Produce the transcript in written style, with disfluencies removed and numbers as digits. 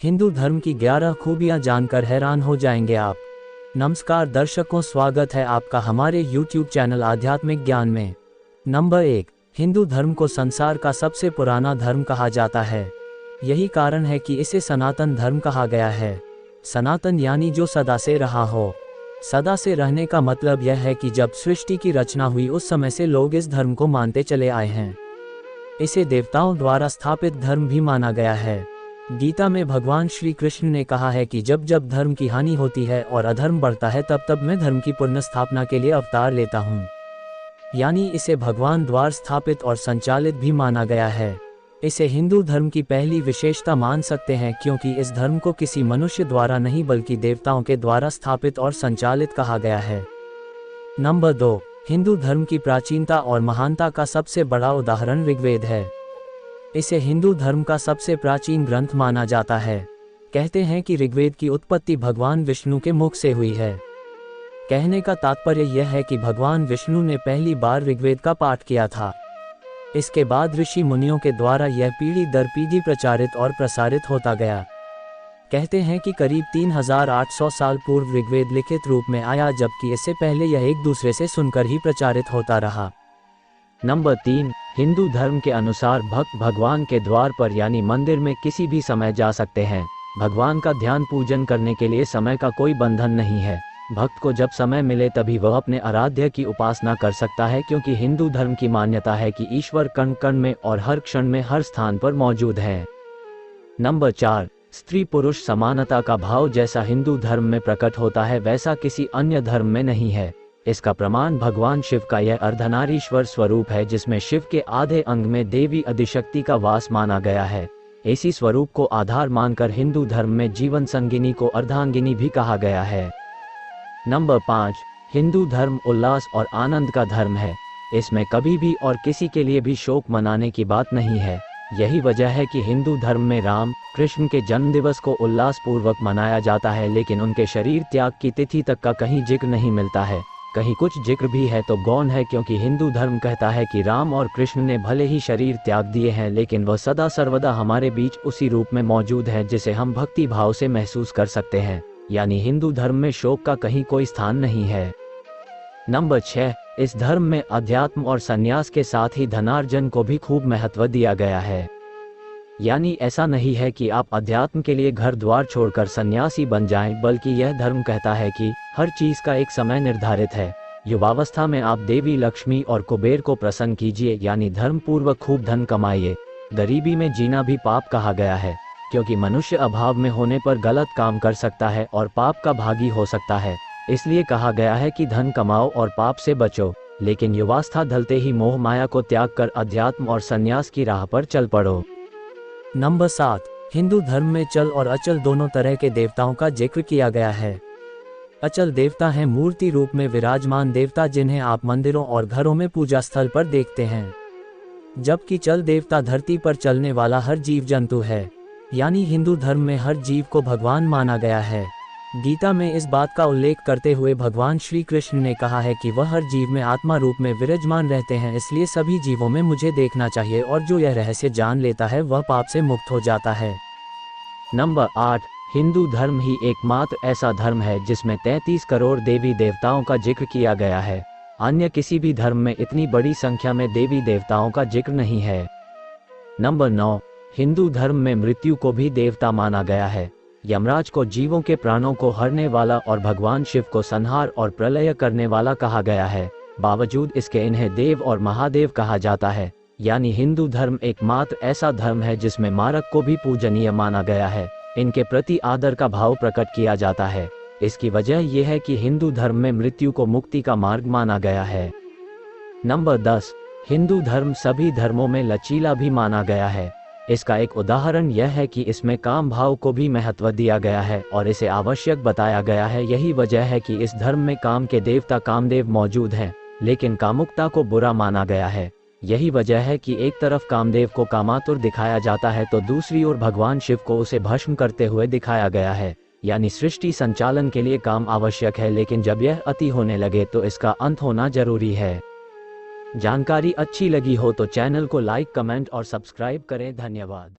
हिंदू धर्म की 11 खूबियां जानकर हैरान हो जाएंगे आप। नमस्कार दर्शकों, स्वागत है आपका हमारे YouTube चैनल आध्यात्मिक ज्ञान में। नंबर 1, हिंदू धर्म को संसार का सबसे पुराना धर्म कहा जाता है। यही कारण है कि इसे सनातन धर्म कहा गया है। सनातन यानी जो सदा से रहा हो। सदा से रहने का मतलब यह है कि जब सृष्टि की रचना हुई उस समय से लोग इस धर्म को मानते चले आए हैं। इसे देवताओं द्वारा स्थापित धर्म भी माना गया है। गीता में भगवान श्री कृष्ण ने कहा है कि जब जब धर्म की हानि होती है और अधर्म बढ़ता है तब तब मैं धर्म की पुनर्स्थापना के लिए अवतार लेता हूँ। यानी इसे भगवान द्वारा स्थापित और संचालित भी माना गया है। इसे हिंदू धर्म की पहली विशेषता मान सकते हैं क्योंकि इस धर्म को किसी मनुष्य द्वारा नहीं बल्कि देवताओं के द्वारा स्थापित और संचालित कहा गया है। नंबर 2, हिंदू धर्म की प्राचीनता और महानता का सबसे बड़ा उदाहरण ऋग्वेद है। इसे हिंदू धर्म का सबसे प्राचीन ग्रंथ माना जाता है। कहते हैं कि ऋग्वेद की उत्पत्ति भगवान विष्णु के मुख से हुई है। कहने का तात्पर्य यह है कि भगवान विष्णु ने पहली बार ऋग्वेद का पाठ किया था। इसके बाद ऋषि मुनियों के द्वारा यह पीढ़ी दर पीढ़ी प्रचारित और प्रसारित होता गया। कहते हैं कि करीब 3800 साल पूर्व ऋग्वेद लिखित रूप में आया, जबकि इससे पहले यह एक दूसरे से सुनकर ही प्रचारित होता रहा। नंबर 3, हिंदू धर्म के अनुसार भक्त भगवान के द्वार पर यानी मंदिर में किसी भी समय जा सकते हैं। भगवान का ध्यान पूजन करने के लिए समय का कोई बंधन नहीं है। भक्त को जब समय मिले तभी वह अपने आराध्य की उपासना कर सकता है, क्योंकि हिंदू धर्म की मान्यता है कि ईश्वर कण कण में और हर क्षण में हर स्थान पर मौजूद है। नंबर 4, स्त्री पुरुष समानता का भाव जैसा हिंदू धर्म में प्रकट होता है वैसा किसी अन्य धर्म में नहीं है। इसका प्रमाण भगवान शिव का यह अर्धनारीश्वर स्वरूप है, जिसमें शिव के आधे अंग में देवी आदिशक्ति का वास माना गया है। इसी स्वरूप को आधार मानकर हिंदू धर्म में जीवन संगिनी को अर्धांगिनी भी कहा गया है। नंबर 5, हिंदू धर्म उल्लास और आनंद का धर्म है। इसमें कभी भी और किसी के लिए भी शोक मनाने की बात नहीं है। यही वजह है कि हिंदू धर्म में राम कृष्ण के जन्मदिवस को उल्लास पूर्वक मनाया जाता है, लेकिन उनके शरीर त्याग की तिथि तक का कहीं जिक्र नहीं मिलता है। कहीं कुछ जिक्र भी है तो गौण है, क्योंकि हिंदू धर्म कहता है कि राम और कृष्ण ने भले ही शरीर त्याग दिए हैं, लेकिन वह सदा सर्वदा हमारे बीच उसी रूप में मौजूद है जिसे हम भक्ति भाव से महसूस कर सकते हैं। यानी हिंदू धर्म में शोक का कहीं कोई स्थान नहीं है। नंबर 6, इस धर्म में अध्यात्म और संन्यास के साथ ही धनार्जन को भी खूब महत्व दिया गया है। यानी ऐसा नहीं है कि आप अध्यात्म के लिए घर द्वार छोड़कर सन्यासी बन जाएं, बल्कि यह धर्म कहता है कि हर चीज का एक समय निर्धारित है। युवावस्था में आप देवी लक्ष्मी और कुबेर को प्रसन्न कीजिए, यानी धर्म पूर्वक खूब धन कमाइए। गरीबी में जीना भी पाप कहा गया है, क्योंकि मनुष्य अभाव में होने पर गलत काम कर सकता है और पाप का भागी हो सकता है। इसलिए कहा गया है कि धन कमाओ और पाप से बचो, लेकिन युवावस्था ढलते ही मोह माया को त्याग कर अध्यात्म और संन्यास की राह पर चल पड़ो। नंबर 7, हिंदू धर्म में चल और अचल दोनों तरह के देवताओं का जिक्र किया गया है। अचल देवता हैं मूर्ति रूप में विराजमान देवता, जिन्हें आप मंदिरों और घरों में पूजा स्थल पर देखते हैं। जबकि चल देवता धरती पर चलने वाला हर जीव जंतु है। यानी हिंदू धर्म में हर जीव को भगवान माना गया है। गीता में इस बात का उल्लेख करते हुए भगवान श्री कृष्ण ने कहा है कि वह हर जीव में आत्मा रूप में विराजमान रहते हैं, इसलिए सभी जीवों में मुझे देखना चाहिए और जो यह रहस्य जान लेता है वह पाप से मुक्त हो जाता है। नंबर 8, हिंदू धर्म ही एकमात्र ऐसा धर्म है जिसमें 33 करोड़ देवी देवताओं का जिक्र किया गया है। अन्य किसी भी धर्म में इतनी बड़ी संख्या में देवी देवताओं का जिक्र नहीं है। नंबर 9, हिंदू धर्म में मृत्यु को भी देवता माना गया है। यमराज को जीवों के प्राणों को हरने वाला और भगवान शिव को संहार और प्रलय करने वाला कहा गया है। बावजूद इसके इन्हें देव और महादेव कहा जाता है। यानी हिंदू धर्म एकमात्र ऐसा धर्म है जिसमें मारक को भी पूजनीय माना गया है। इनके प्रति आदर का भाव प्रकट किया जाता है। इसकी वजह यह है कि हिंदू धर्म में मृत्यु को मुक्ति का मार्ग माना गया है। नंबर 10, हिंदू धर्म सभी धर्मों में लचीला भी माना गया है। इसका एक उदाहरण यह है कि इसमें काम भाव को भी महत्व दिया गया है और इसे आवश्यक बताया गया है। यही वजह है कि इस धर्म में काम के देवता कामदेव मौजूद हैं, लेकिन कामुकता को बुरा माना गया है। यही वजह है कि एक तरफ कामदेव को कामातुर दिखाया जाता है तो दूसरी ओर भगवान शिव को उसे भस्म करते हुए दिखाया गया है। यानी सृष्टि संचालन के लिए काम आवश्यक है, लेकिन जब यह अति होने लगे तो इसका अंत होना जरूरी है। जानकारी अच्छी लगी हो तो चैनल को लाइक, कमेंट और सब्सक्राइब करें। धन्यवाद।